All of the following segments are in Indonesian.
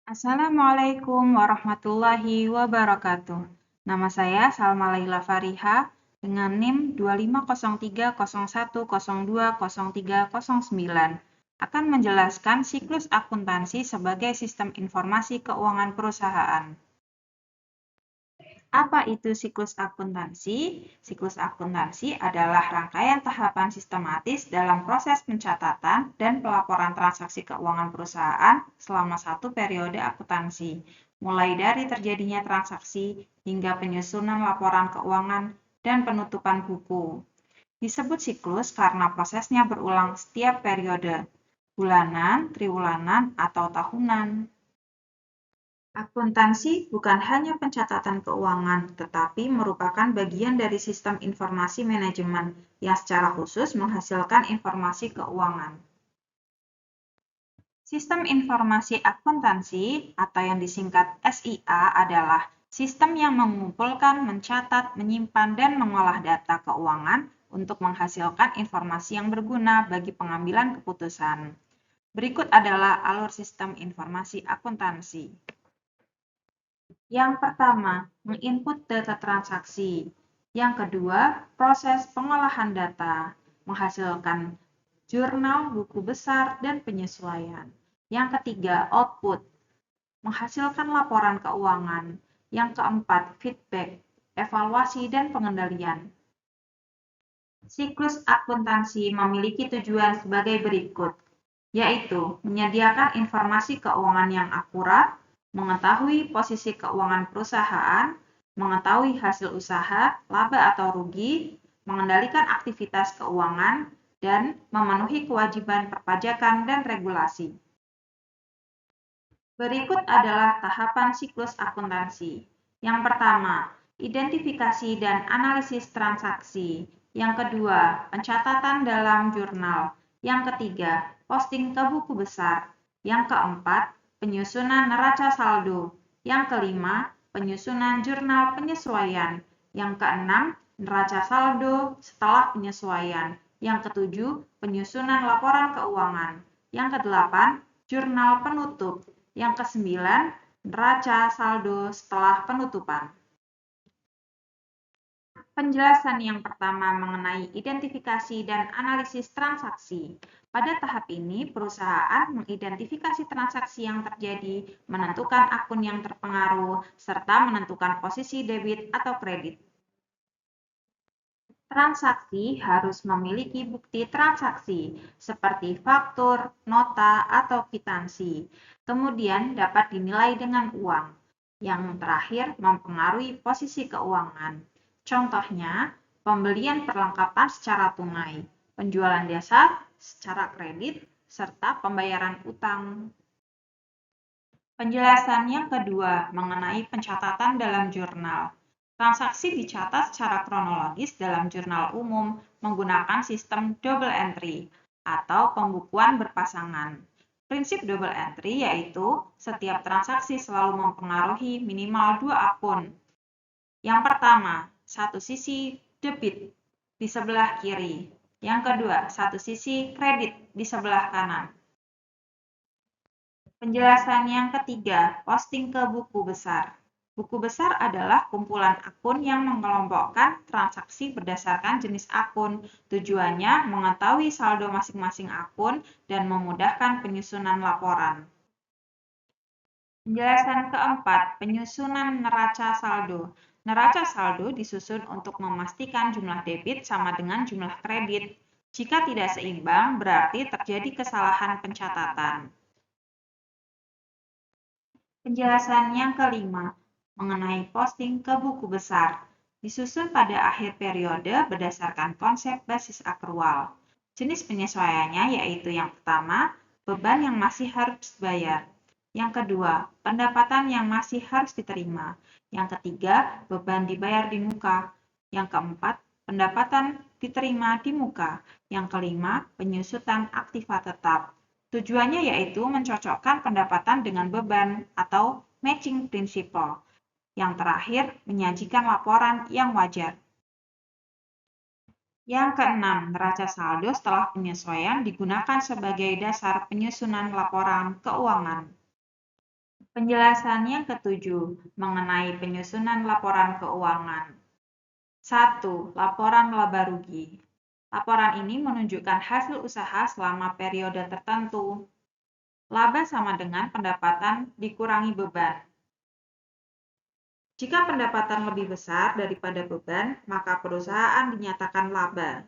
Assalamualaikum warahmatullahi wabarakatuh. Nama saya Salma Laila Fariha dengan NIM 250301020309 akan menjelaskan siklus akuntansi sebagai sistem informasi keuangan perusahaan. Apa itu siklus akuntansi? Siklus akuntansi adalah rangkaian tahapan sistematis dalam proses pencatatan dan pelaporan transaksi keuangan perusahaan selama satu periode akuntansi, mulai dari terjadinya transaksi hingga penyusunan laporan keuangan dan penutupan buku. Disebut siklus karena prosesnya berulang setiap periode, bulanan, triwulan, atau tahunan. Akuntansi bukan hanya pencatatan keuangan, tetapi merupakan bagian dari sistem informasi manajemen yang secara khusus menghasilkan informasi keuangan. Sistem informasi akuntansi atau yang disingkat SIA adalah sistem yang mengumpulkan, mencatat, menyimpan, dan mengolah data keuangan untuk menghasilkan informasi yang berguna bagi pengambilan keputusan. Berikut adalah alur sistem informasi akuntansi. Yang pertama, menginput data transaksi. Yang kedua, proses pengolahan data, menghasilkan jurnal, buku besar, dan penyesuaian. Yang ketiga, output, menghasilkan laporan keuangan. Yang keempat, feedback, evaluasi, dan pengendalian. Siklus akuntansi memiliki tujuan sebagai berikut, yaitu menyediakan informasi keuangan yang akurat, mengetahui posisi keuangan perusahaan, mengetahui hasil usaha, laba atau rugi, mengendalikan aktivitas keuangan, dan memenuhi kewajiban perpajakan dan regulasi. Berikut adalah tahapan siklus akuntansi. Yang pertama, identifikasi dan analisis transaksi. Yang kedua, pencatatan dalam jurnal. Yang ketiga, posting ke buku besar. Yang keempat, penyusunan neraca saldo. Yang kelima, penyusunan jurnal penyesuaian. Yang keenam, neraca saldo setelah penyesuaian. Yang ketujuh, penyusunan laporan keuangan. Yang kedelapan, jurnal penutup. Yang kesembilan, neraca saldo setelah penutupan. Penjelasan yang pertama mengenai identifikasi dan analisis transaksi. Pada tahap ini, perusahaan mengidentifikasi transaksi yang terjadi, menentukan akun yang terpengaruh, serta menentukan posisi debit atau kredit. Transaksi harus memiliki bukti transaksi, seperti faktur, nota, atau kwitansi. Kemudian dapat dinilai dengan uang. Yang terakhir, mempengaruhi posisi keuangan. Contohnya, pembelian perlengkapan secara tunai, penjualan dasar secara kredit, serta pembayaran utang. Penjelasan yang kedua mengenai pencatatan dalam jurnal. Transaksi dicatat secara kronologis dalam jurnal umum menggunakan sistem double entry atau pembukuan berpasangan. Prinsip double entry yaitu setiap transaksi selalu mempengaruhi minimal 2 akun. Yang pertama, satu sisi debit di sebelah kiri. Yang kedua, satu sisi kredit di sebelah kanan. Penjelasan yang ketiga, posting ke buku besar. Buku besar adalah kumpulan akun yang mengelompokkan transaksi berdasarkan jenis akun. Tujuannya mengetahui saldo masing-masing akun dan memudahkan penyusunan laporan. Penjelasan keempat, penyusunan neraca saldo. Neraca saldo disusun untuk memastikan jumlah debit sama dengan jumlah kredit. Jika tidak seimbang, berarti terjadi kesalahan pencatatan. Penjelasan yang kelima, mengenai posting ke buku besar, disusun pada akhir periode berdasarkan konsep basis akrual. Jenis penyesuaiannya yaitu yang pertama, beban yang masih harus dibayar. Yang kedua, pendapatan yang masih harus diterima. Yang ketiga, beban dibayar di muka. Yang keempat, pendapatan diterima di muka. Yang kelima, penyusutan aktiva tetap. Tujuannya yaitu mencocokkan pendapatan dengan beban atau matching principle. Yang terakhir, menyajikan laporan yang wajar. Yang keenam, neraca saldo setelah penyesuaian digunakan sebagai dasar penyusunan laporan keuangan. Penjelasan yang ketujuh mengenai penyusunan laporan keuangan. 1. Laporan laba rugi. Laporan ini menunjukkan hasil usaha selama periode tertentu. Laba sama dengan pendapatan dikurangi beban. Jika pendapatan lebih besar daripada beban, maka perusahaan dinyatakan laba.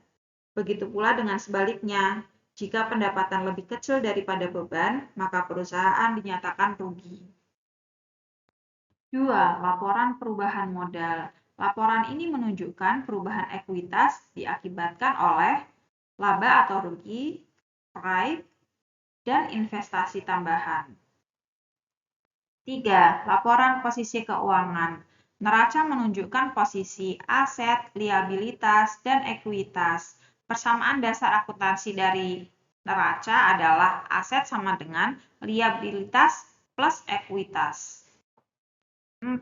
Begitu pula dengan sebaliknya, jika pendapatan lebih kecil daripada beban, maka perusahaan dinyatakan rugi. 2. Laporan perubahan modal. Laporan ini menunjukkan perubahan ekuitas diakibatkan oleh laba atau rugi, price, dan investasi tambahan. 3. Laporan posisi keuangan. Neraca menunjukkan posisi aset, liabilitas, dan ekuitas. Persamaan dasar akuntansi dari neraca adalah aset sama dengan liabilitas plus ekuitas. 4.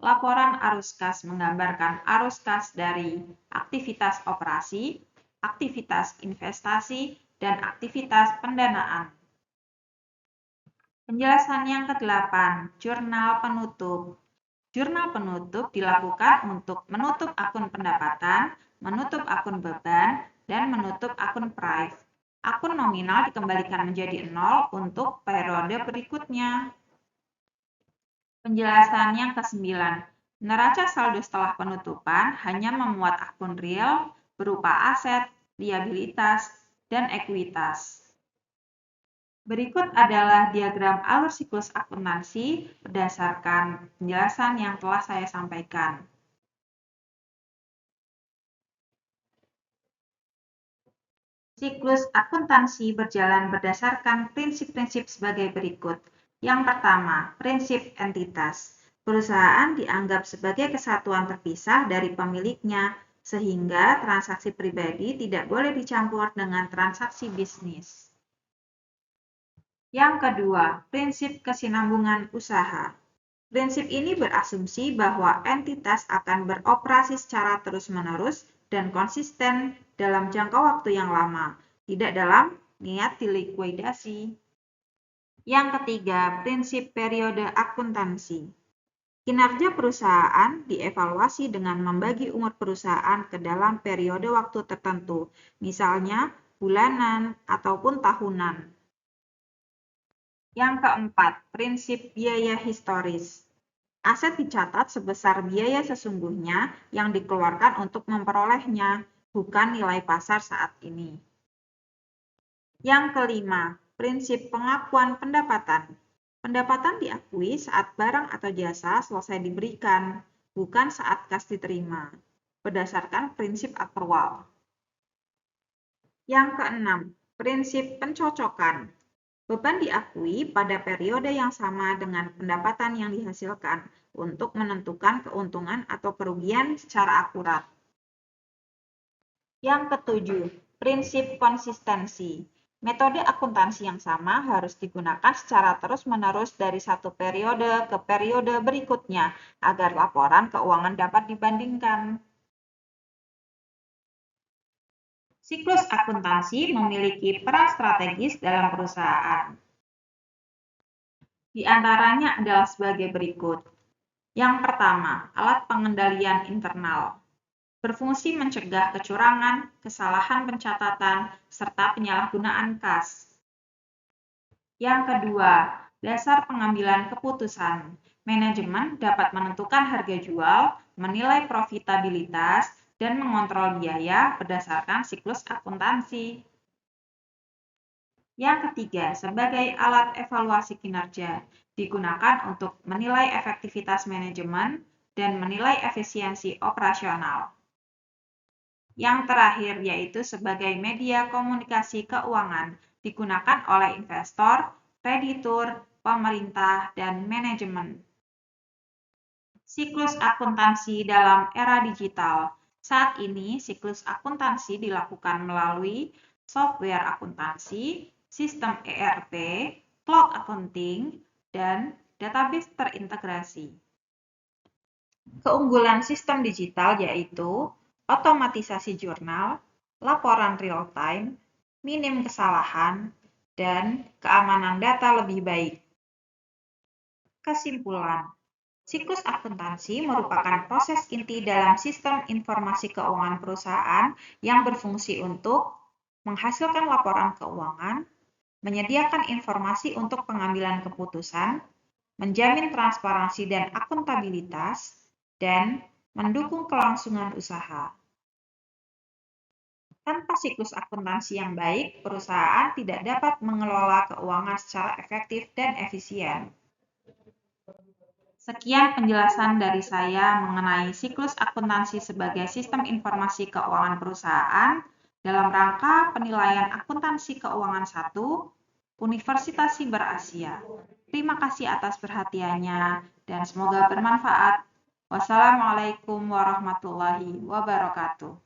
Laporan arus kas menggambarkan arus kas dari aktivitas operasi, aktivitas investasi, dan aktivitas pendanaan. Penjelasan yang ke-8, jurnal penutup. Jurnal penutup dilakukan untuk menutup akun pendapatan, menutup akun beban, dan menutup akun price. Akun nominal dikembalikan menjadi 0 untuk periode berikutnya. Penjelasan yang ke-9, neraca saldo setelah penutupan hanya memuat akun real berupa aset, liabilitas, dan ekuitas. Berikut adalah diagram alur siklus akuntansi berdasarkan penjelasan yang telah saya sampaikan. Siklus akuntansi berjalan berdasarkan prinsip-prinsip sebagai berikut. Yang pertama, prinsip entitas. Perusahaan dianggap sebagai kesatuan terpisah dari pemiliknya, sehingga transaksi pribadi tidak boleh dicampur dengan transaksi bisnis. Yang kedua, prinsip kesinambungan usaha. Prinsip ini berasumsi bahwa entitas akan beroperasi secara terus-menerus dan konsisten dalam jangka waktu yang lama, tidak dalam niat dilikuidasi. Yang ketiga, prinsip periode akuntansi. Kinerja perusahaan dievaluasi dengan membagi umur perusahaan ke dalam periode waktu tertentu, misalnya bulanan ataupun tahunan. Yang keempat, prinsip biaya historis. Aset dicatat sebesar biaya sesungguhnya yang dikeluarkan untuk memperolehnya, bukan nilai pasar saat ini. Yang kelima, prinsip pengakuan pendapatan. Pendapatan diakui saat barang atau jasa selesai diberikan, bukan saat kas diterima, berdasarkan prinsip akrual. Yang keenam, prinsip pencocokan. Beban diakui pada periode yang sama dengan pendapatan yang dihasilkan untuk menentukan keuntungan atau kerugian secara akurat. Yang ketujuh, prinsip konsistensi. Metode akuntansi yang sama harus digunakan secara terus-menerus dari satu periode ke periode berikutnya agar laporan keuangan dapat dibandingkan. Siklus akuntansi memiliki peran strategis dalam perusahaan. Di antaranya adalah sebagai berikut. Yang pertama, alat pengendalian internal. Berfungsi mencegah kecurangan, kesalahan pencatatan, serta penyalahgunaan kas. Yang kedua, dasar pengambilan keputusan. Manajemen dapat menentukan harga jual, menilai profitabilitas, dan mengontrol biaya berdasarkan siklus akuntansi. Yang ketiga, sebagai alat evaluasi kinerja, digunakan untuk menilai efektivitas manajemen dan menilai efisiensi operasional. Yang terakhir yaitu sebagai media komunikasi keuangan, digunakan oleh investor, kreditur, pemerintah, dan manajemen. Siklus akuntansi dalam era digital. Saat ini, siklus akuntansi dilakukan melalui software akuntansi, sistem ERP, cloud accounting, dan database terintegrasi. Keunggulan sistem digital yaitu otomatisasi jurnal, laporan real-time, minim kesalahan, dan keamanan data lebih baik. Kesimpulan, siklus akuntansi merupakan proses inti dalam sistem informasi keuangan perusahaan yang berfungsi untuk menghasilkan laporan keuangan, menyediakan informasi untuk pengambilan keputusan, menjamin transparansi dan akuntabilitas, dan mendukung kelangsungan usaha. Tanpa siklus akuntansi yang baik, perusahaan tidak dapat mengelola keuangan secara efektif dan efisien. Sekian penjelasan dari saya mengenai siklus akuntansi sebagai sistem informasi keuangan perusahaan dalam rangka penilaian akuntansi keuangan 1, Universitas Siber Asia. Terima kasih atas perhatiannya dan semoga bermanfaat. Wassalamualaikum warahmatullahi wabarakatuh.